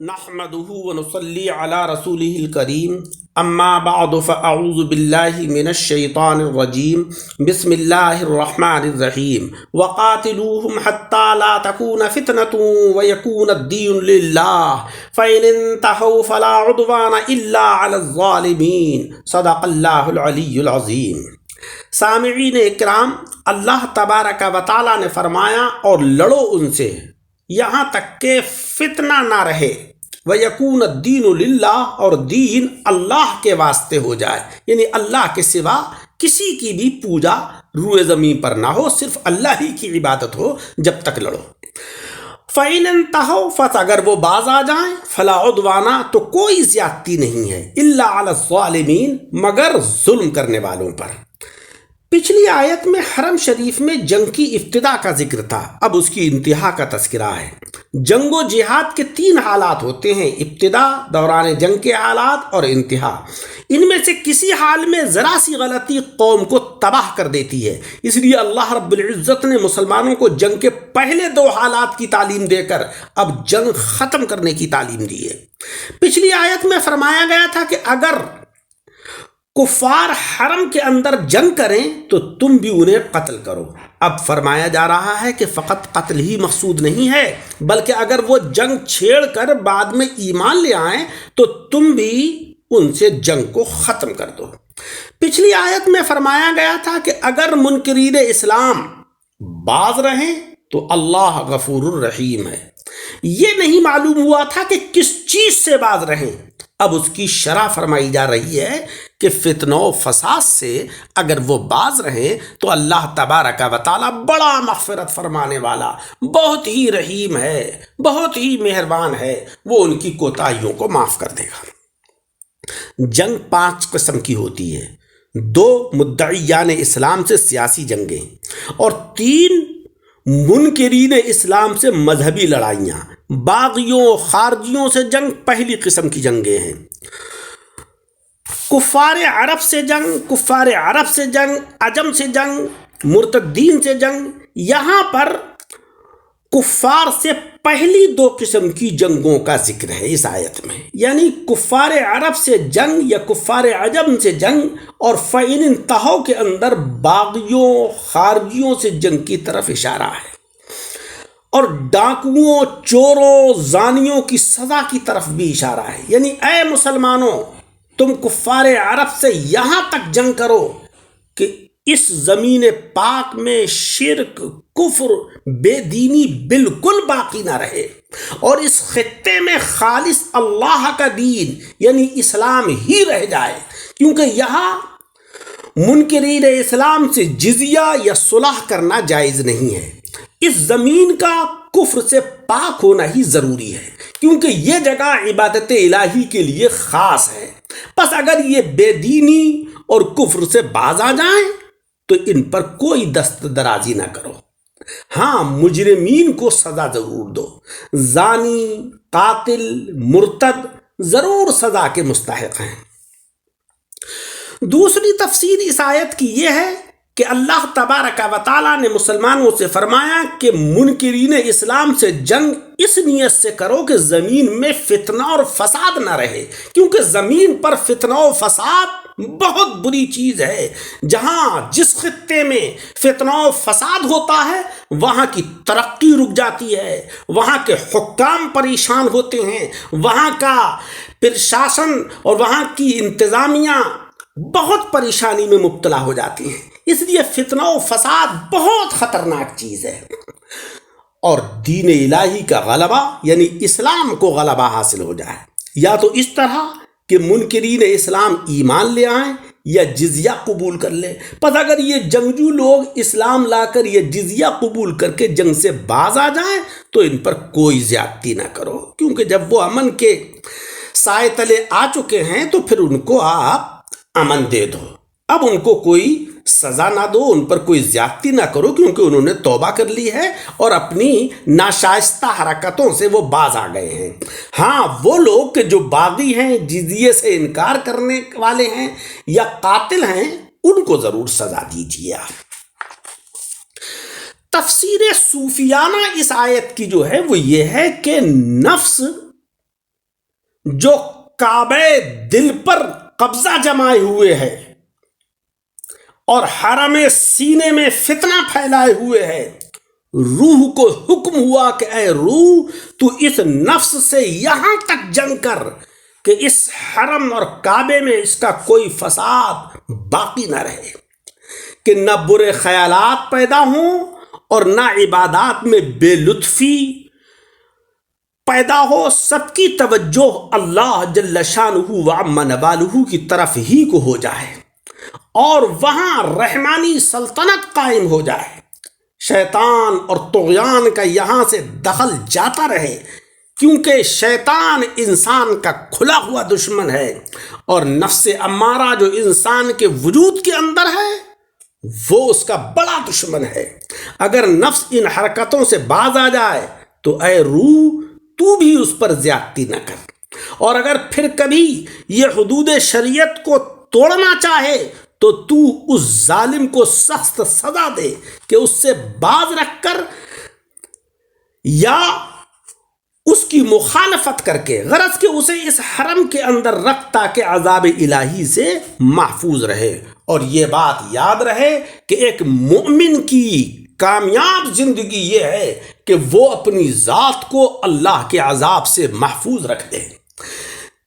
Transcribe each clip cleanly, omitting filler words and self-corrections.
نحمده ونصلي على رسوله الكريم اما بعد فاعوذ بالله من الشيطان الرجيم بسم الله الرحمن الرحيم وقاتلوهم حتى لا تكون فتنة ويكون الدين لله فإن انتهوا فلا عدوان إلا على الظالمين صدق الله العلي العظيم۔ سامعین اکرام، اللہ تبارک و تعالیٰ نے فرمایا اور لڑو ان سے یہاں تک کہ فتنہ نہ رہے، وَيَكُونَ الدِّينُ لِلَّهِ، اور دین اللہ کے واسطے ہو جائے، یعنی اللہ کے سوا کسی کی بھی پوجا روئے زمین پر نہ ہو، صرف اللہ ہی کی عبادت ہو جب تک لڑو۔ فَإِنْ انْتَهَوْا، فَتَ اگر وہ باز آ جائیں، فَلَا عُدْوَانَ، تو کوئی زیادتی نہیں ہے، إِلَّا عَلَى الظَّالِمِينَ، مگر ظلم کرنے والوں پر۔ پچھلی آیت میں حرم شریف میں جنگ کی ابتدا کا ذکر تھا، اب اس کی انتہا کا تذکرہ ہے۔ جنگ و جہاد کے تین حالات ہوتے ہیں، ابتدا، دوران جنگ کے حالات اور انتہا۔ ان میں سے کسی حال میں ذرا سی غلطی قوم کو تباہ کر دیتی ہے، اس لیے اللہ رب العزت نے مسلمانوں کو جنگ کے پہلے دو حالات کی تعلیم دے کر اب جنگ ختم کرنے کی تعلیم دی ہے۔ پچھلی آیت میں فرمایا گیا تھا کہ اگر کفار حرم کے اندر جنگ کریں تو تم بھی انہیں قتل کرو۔ اب فرمایا جا رہا ہے کہ فقط قتل ہی مقصود نہیں ہے، بلکہ اگر وہ جنگ چھیڑ کر بعد میں ایمان لے آئیں تو تم بھی ان سے جنگ کو ختم کر دو۔ پچھلی آیت میں فرمایا گیا تھا کہ اگر منکرین اسلام باز رہیں تو اللہ غفور الرحیم ہے۔ یہ نہیں معلوم ہوا تھا کہ کس چیز سے باز رہیں، اب اس کی شرح فرمائی جا رہی ہے کہ فتنہ و فساد سے اگر وہ باز رہیں تو اللہ تبارک و تعالی بڑا مغفرت فرمانے والا، بہت ہی رحیم ہے، بہت ہی مہربان ہے، وہ ان کی کوتاہیوں کو معاف کر دے گا۔ جنگ 5 قسم کی ہوتی ہے، 2 مدعیان اسلام سے سیاسی جنگیں اور 3 منکرین اسلام سے مذہبی لڑائیاں۔ باغیوں خارجیوں سے جنگ پہلی قسم کی جنگیں ہیں۔ کفار عرب سے جنگ، کفار عرب سے جنگ، عجم سے جنگ، مرتدین سے جنگ۔ یہاں پر کفار سے پہلی 2 قسم کی جنگوں کا ذکر ہے اس آیت میں، یعنی کفار عرب سے جنگ یا کفار عجم سے جنگ، اور فَإِنْ انْتَهَوْا کے اندر باغیوں خارجیوں سے جنگ کی طرف اشارہ ہے، اور ڈاکوؤں چوروں زانیوں کی سزا کی طرف بھی اشارہ ہے، یعنی اے مسلمانوں تم کفار عرب سے یہاں تک جنگ کرو کہ اس زمین پاک میں شرک، کفر، بے دینی بالکل باقی نہ رہے، اور اس خطے میں خالص اللہ کا دین یعنی اسلام ہی رہ جائے، کیونکہ یہاں منکرین اسلام سے جزیہ یا صلح کرنا جائز نہیں ہے۔ اس زمین کا کفر سے پاک ہونا ہی ضروری ہے، کیونکہ یہ جگہ عبادت الہی کے لیے خاص ہے۔ پس اگر یہ بے دینی اور کفر سے باز آ جائیں تو ان پر کوئی دست درازی نہ کرو، ہاں مجرمین کو سزا ضرور دو، زانی، قاتل، مرتد ضرور سزا کے مستحق ہیں۔ دوسری تفسیر اس آیت کی یہ ہے کہ اللہ تبارک و تعالیٰ نے مسلمانوں سے فرمایا کہ منکرین اسلام سے جنگ اس نیت سے کرو کہ زمین میں فتنہ اور فساد نہ رہے، کیونکہ زمین پر فتنہ و فساد بہت بری چیز ہے۔ جہاں جس خطے میں فتنہ و فساد ہوتا ہے وہاں کی ترقی رک جاتی ہے، وہاں کے حکام پریشان ہوتے ہیں، وہاں کا پرشاسن اور وہاں کی انتظامیہ بہت پریشانی میں مبتلا ہو جاتی ہیں۔ اس لیے فتنہ و فساد بہت خطرناک چیز ہے، اور دین الہی کا غلبہ یعنی اسلام کو غلبہ حاصل ہو جائے، یا تو اس طرح کہ منکرین اسلام ایمان لے آئیں یا جزیہ قبول کر لیں۔ پس اگر یہ جنگجو لوگ اسلام لا کر یہ جزیہ قبول کر کے جنگ سے باز آ جائیں تو ان پر کوئی زیادتی نہ کرو، کیونکہ جب وہ امن کے سائے تلے آ چکے ہیں تو پھر ان کو آپ امن دے دو، اب ان کو کوئی سزا نہ دو، ان پر کوئی زیادتی نہ کرو، کیونکہ انہوں نے توبہ کر لی ہے اور اپنی ناشائستہ حرکتوں سے وہ باز آ گئے ہیں۔ ہاں وہ لوگ کہ جو باغی ہیں، جزیے سے انکار کرنے والے ہیں یا قاتل ہیں، ان کو ضرور سزا دیجیے آپ۔ تفسیر صوفیانہ اس آیت کی جو ہے وہ یہ ہے کہ نفس جو کعبے دل پر قبضہ جمائے ہوئے ہے اور حرم سینے میں فتنہ پھیلائے ہوئے ہے، روح کو حکم ہوا کہ اے روح تو اس نفس سے یہاں تک جنگ کر کہ اس حرم اور کعبے میں اس کا کوئی فساد باقی نہ رہے، کہ نہ برے خیالات پیدا ہوں اور نہ عبادات میں بے لطفی پیدا ہو، سب کی توجہ اللہ جل شانہ و عم نوالہ کی طرف ہی کو ہو جائے اور وہاں رحمانی سلطنت قائم ہو جائے، شیطان اور طغیان کا یہاں سے دخل جاتا رہے، کیونکہ شیطان انسان کا کھلا ہوا دشمن ہے اور نفس امارہ جو انسان کے وجود کے اندر ہے وہ اس کا بڑا دشمن ہے۔ اگر نفس ان حرکتوں سے باز آ جائے تو اے روح تو بھی اس پر زیادتی نہ کر، اور اگر پھر کبھی یہ حدود شریعت کو توڑنا چاہے تو تو اس ظالم کو سخت سزا دے کہ اس سے باز رکھ کر یا اس کی مخالفت کر کے، غرض کہ اسے اس حرم کے اندر رکھ تاکہ عذاب الہی سے محفوظ رہے۔ اور یہ بات یاد رہے کہ ایک مومن کی کامیاب زندگی یہ ہے کہ وہ اپنی ذات کو اللہ کے عذاب سے محفوظ رکھ دے،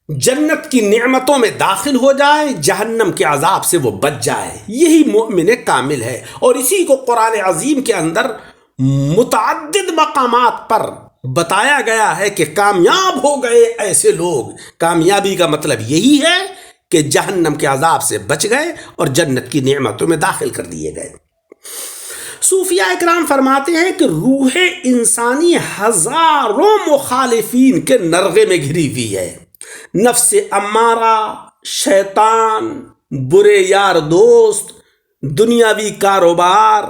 جنت کی نعمتوں میں داخل ہو جائے، جہنم کے عذاب سے وہ بچ جائے، یہی مومن کامل ہے۔ اور اسی کو قرآن عظیم کے اندر متعدد مقامات پر بتایا گیا ہے کہ کامیاب ہو گئے ایسے لوگ۔ کامیابی کا مطلب یہی ہے کہ جہنم کے عذاب سے بچ گئے اور جنت کی نعمتوں میں داخل کر دیے گئے۔ صوفیاء اکرام فرماتے ہیں کہ روح انسانی ہزاروں مخالفین کے نرغے میں گھری ہوئی ہے، نفس امارہ، شیطان، برے یار دوست، دنیاوی کاروبار،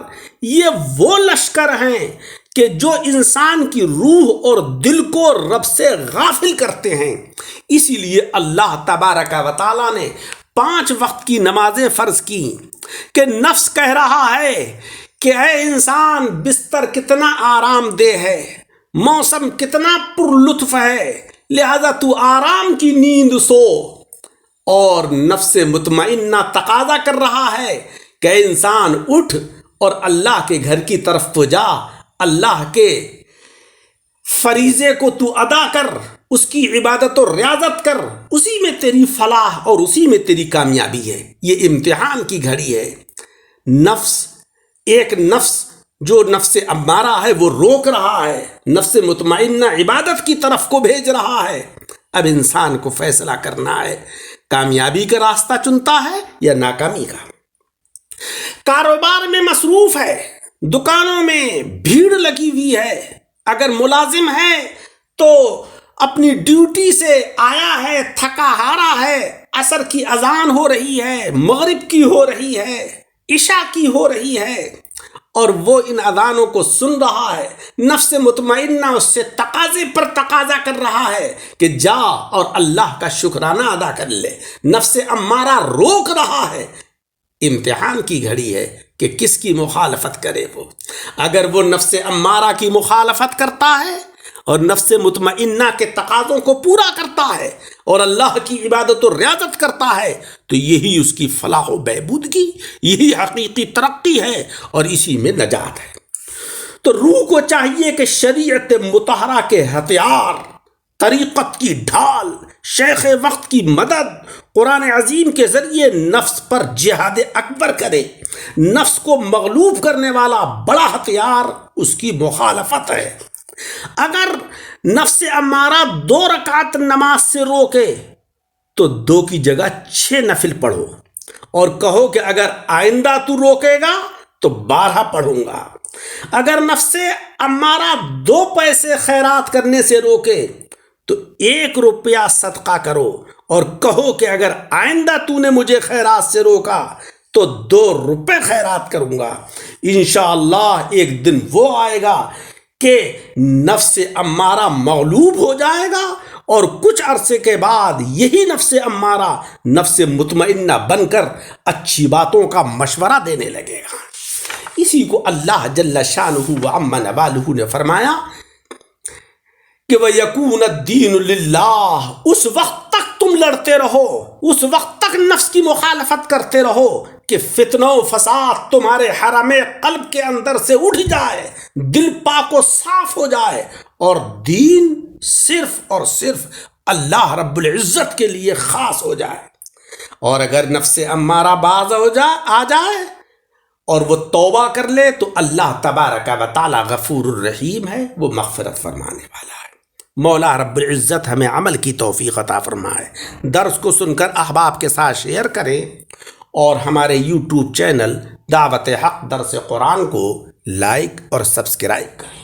یہ وہ لشکر ہیں کہ جو انسان کی روح اور دل کو رب سے غافل کرتے ہیں۔ اسی لیے اللہ تبارک و تعالیٰ نے 5 وقت کی نمازیں فرض کی کہ نفس کہہ رہا ہے کہ اے انسان بستر کتنا آرام دہ ہے، موسم کتنا پر لطف ہے، لہذا تو آرام کی نیند سو، اور نفس مطمئنہ تقاضا کر رہا ہے کہ انسان اٹھ اور اللہ کے گھر کی طرف تو جا، اللہ کے فریضے کو تو ادا کر، اس کی عبادت و ریاضت کر، اسی میں تیری فلاح اور اسی میں تیری کامیابی ہے۔ یہ امتحان کی گھڑی ہے۔ ایک نفس جو نفس امارہ ہے وہ روک رہا ہے، نفس مطمئنہ عبادت کی طرف کو بھیج رہا ہے۔ اب انسان کو فیصلہ کرنا ہے، کامیابی کا راستہ چنتا ہے یا ناکامی کا۔ کاروبار میں مصروف ہے، دکانوں میں بھیڑ لگی ہوئی ہے، اگر ملازم ہے تو اپنی ڈیوٹی سے آیا ہے، تھکا ہارا ہے، عصر کی اذان ہو رہی ہے، مغرب کی ہو رہی ہے، عشاء کی ہو رہی ہے، اور وہ ان اذانوں کو سن رہا ہے۔ نفس مطمئنہ اس سے تقاضے پر تقاضا کر رہا ہے کہ جا اور اللہ کا شکرانہ ادا کر لے، نفس امارہ روک رہا ہے۔ امتحان کی گھڑی ہے کہ کس کی مخالفت کرے وہ۔ اگر وہ نفس امارہ کی مخالفت کرتا ہے اور نفس مطمئنہ کے تقاضوں کو پورا کرتا ہے اور اللہ کی عبادت و ریاضت کرتا ہے تو یہی اس کی فلاح و بہبودگی، یہی حقیقی ترقی ہے اور اسی میں نجات ہے۔ تو روح کو چاہیے کہ شریعت مطہرہ کے ہتھیار، طریقت کی ڈھال، شیخ وقت کی مدد، قرآن عظیم کے ذریعے نفس پر جہاد اکبر کرے۔ نفس کو مغلوب کرنے والا بڑا ہتھیار اس کی مخالفت ہے۔ اگر نفس امارہ 2 رکعت نماز سے روکے تو 2 کی جگہ 6 نفل پڑھو، اور کہو کہ اگر آئندہ تو روکے گا تو 12 پڑھوں گا۔ اگر نفس امارہ 2 پیسے خیرات کرنے سے روکے تو 1 روپیہ صدقہ کرو، اور کہو کہ اگر آئندہ تو نے مجھے خیرات سے روکا تو 2 روپے خیرات کروں گا۔ انشاءاللہ ایک دن وہ آئے گا کہ نفس امارہ مغلوب ہو جائے گا اور کچھ عرصے کے بعد یہی نفس امارہ نفس مطمئنہ بن کر اچھی باتوں کا مشورہ دینے لگے گا۔ اسی کو اللہ جل شانہ و عم نوالہ نے فرمایا کہ وَيَكُونَ الدِّينُ لِلَّهِ، اس وقت تک تم لڑتے رہو، اس وقت تک نفس کی مخالفت کرتے رہو کہ فتنہ و فساد تمہارے حرم قلب کے اندر سے اٹھ جائے، دل پاک و صاف ہو جائے، اور دین صرف اور صرف اللہ رب العزت کے لیے خاص ہو جائے۔ اور اگر نفس امارہ باز آ جائے اور وہ توبہ کر لے تو اللہ تبارک و تعالی غفور الرحیم ہے، وہ مغفرت فرمانے والا ہے۔ مولا رب العزت ہمیں عمل کی توفیق عطا فرمائے۔ درس کو سن کر احباب کے ساتھ شیئر کریں، اور ہمارے یوٹیوب چینل دعوت حق درس قرآن کو لائک اور سبسکرائب کریں۔